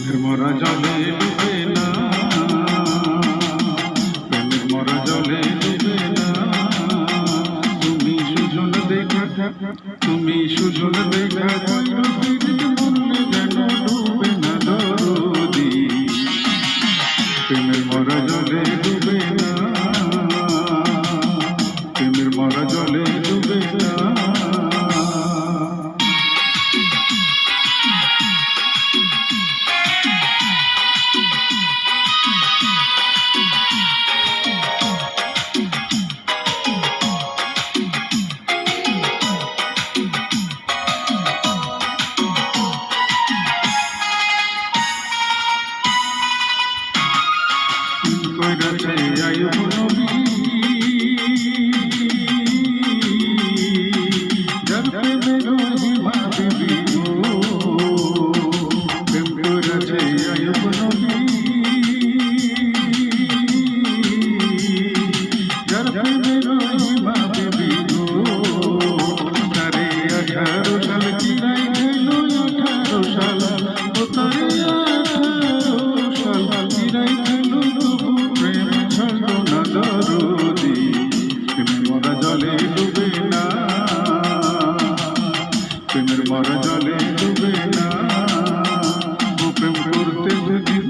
প্রেমের মরা জলে ডুবে না, প্রেমের মরা জলে ডুবে না। তুমি সুজন দেখা, তুমি সুজন দেখা, মরলে যেন ডুবে না দরদি। প্রেমের মরা জলে ডুবে না, প্রেমের মরা জলে ডুবে না। কইরাছে আয়ুব নবী, যার প্রেমে রহিমা বিবি গো। প্রেম কইরাছে আয়ুব নবী, যার প্রেমে রহিমা বিবি গো। তারে 18 সাল চিরাই গেল, 18 সাল ও তারে 18 সাল চিরাই গেল, প্রেম ছাড়লো না দরদি। প্রেমের মরা জলে ডুবে না, প্রেমের মরা জলে ডুবে না। ও প্রেম করতে দুদিন,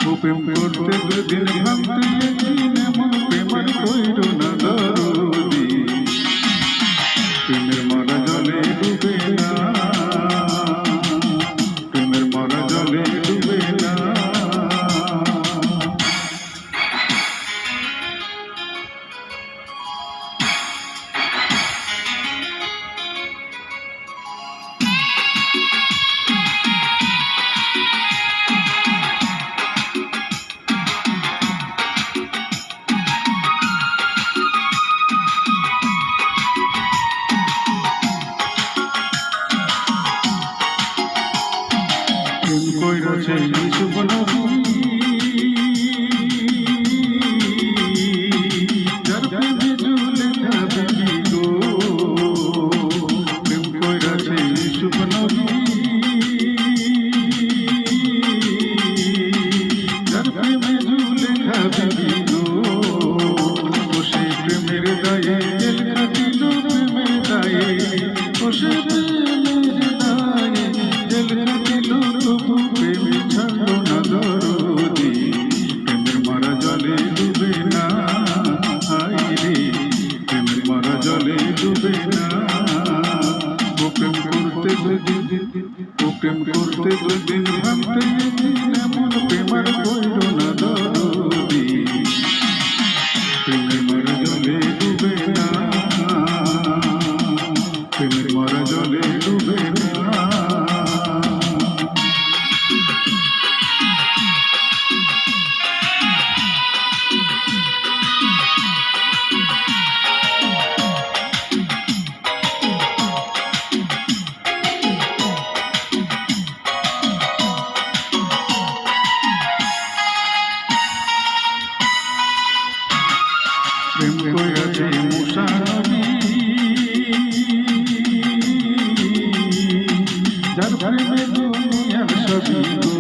ও প্রেম করতে দুদিন, ভাবতে একদিন এমন প্রেমার কইর না দরদি। প্রেমের মরা জলে ডুবে না, প্রেমের মরা জলে ডুবে না। প্রেম কইরাছে ইউসুফ নবী, যার প্রেমে জুলেখা বিবি গো। প্রেম কইরাছে ইউসুফ নবী, যার প্রেমে জুলেখা বিবি গো। ও সে প্রেমের দায়ে জেল কাটিল, প্রেমের দায়ে, ও সে প্রেমের দায়ে জেল কাটিল, তবু প্রেম ছাড়লো না দরদি। প্রেমের মরা জলে ডুবে না, হায়রে প্রেমের মরা জলে ডুবে না। ও প্রেম করতে দুদিন, ও প্রেম করতে দুদিন, ভাবতে একদিন এমন প্রেমার কইর না দরদি। প্রেমের মরা জলে ডুবে না, প্রেমের মরা জলে ডুবে না। প্রেম কইরাছে মুসা নবী, যার প্রেমে দুনিয়ার সবই গো।